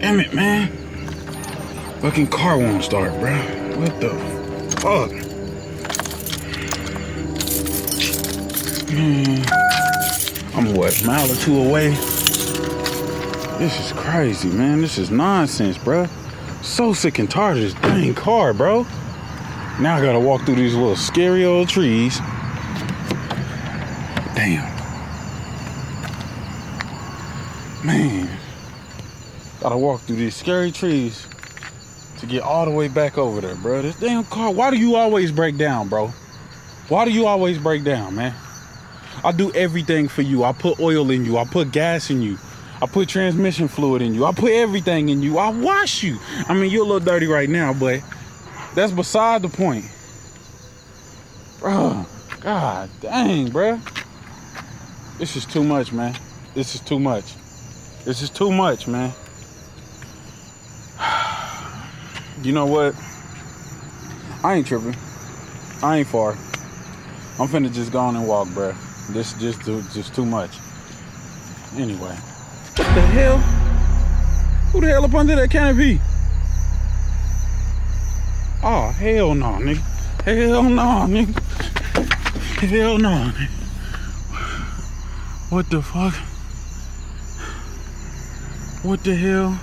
Damn it, man. Fucking car won't start, bro. What the fuck? Man, I'm what, a mile or two away? This is crazy, man. This is nonsense, bro. So sick and tired of this dang car, bro. Now I gotta walk through these little scary old trees. Damn. Man. Gotta walk through these scary trees to get all the way back over there, bro. This damn car, why do you always break down, bro? Why do you always break down, man? I do everything for you. I put oil in you. I put gas in you. I put transmission fluid in you. I put everything in you. I wash you. I mean, you're a little dirty right now, but that's beside the point. Bro, god dang, bro. This is too much, man. This is too much. This is too much, man. You know what? I ain't tripping. I ain't far. I'm finna just go on and walk, bro. This just too much. Anyway. What the hell? Who the hell up under that canopy? Oh, hell no, nigga. Hell no, nigga. Hell no, nigga. What the fuck? What the hell?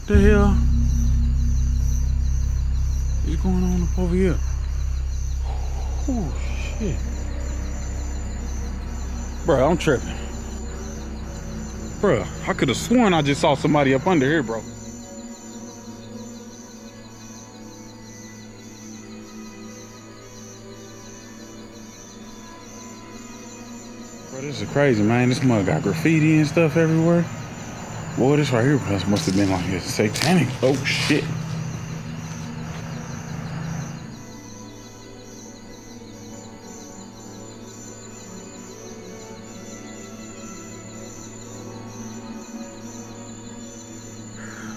The hell is going on up over here? Oh shit. Bro, I'm tripping. Bro, I could have sworn I just saw somebody up under here, bro. Bro, this is crazy, man. This mug got graffiti and stuff everywhere. Boy, this right here must have been like a satanic. Oh shit.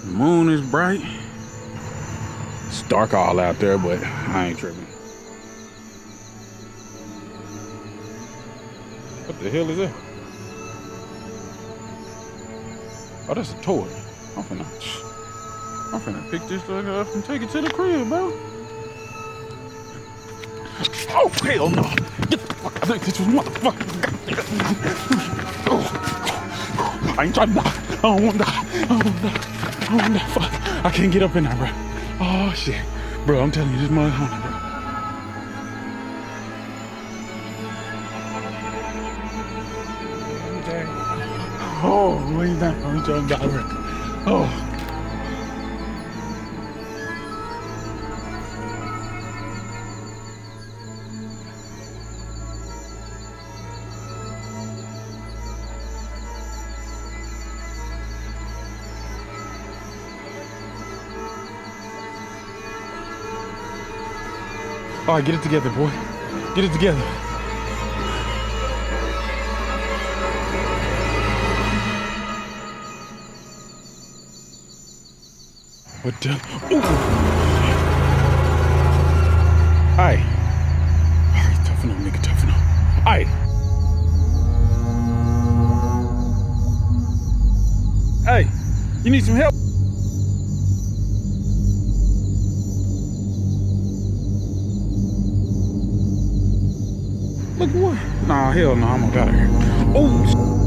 The moon is bright. It's dark all out there, but I ain't tripping. What the hell is that? Oh, that's a toy. I'm finna pick this thing up and take it to the crib, bro. Oh, hell no. Get the fuck out of this motherfucker. Oh. I ain't trying to die. I don't want to die. I don't want to die. I don't want to die. Fuck. I can't get up in there, bro. Oh, shit. Bro, I'm telling you, this mother haunted, bro. Oh, way down. I'm trying to die, bro. Oh. All right, get it together, boy. Get it together. What the? Ooh. Aye. All right, toughen up, nigga, toughen up. Aye. Hey, you need some help? Look what? Nah, hell no, I'm gonna get out of here. Oh.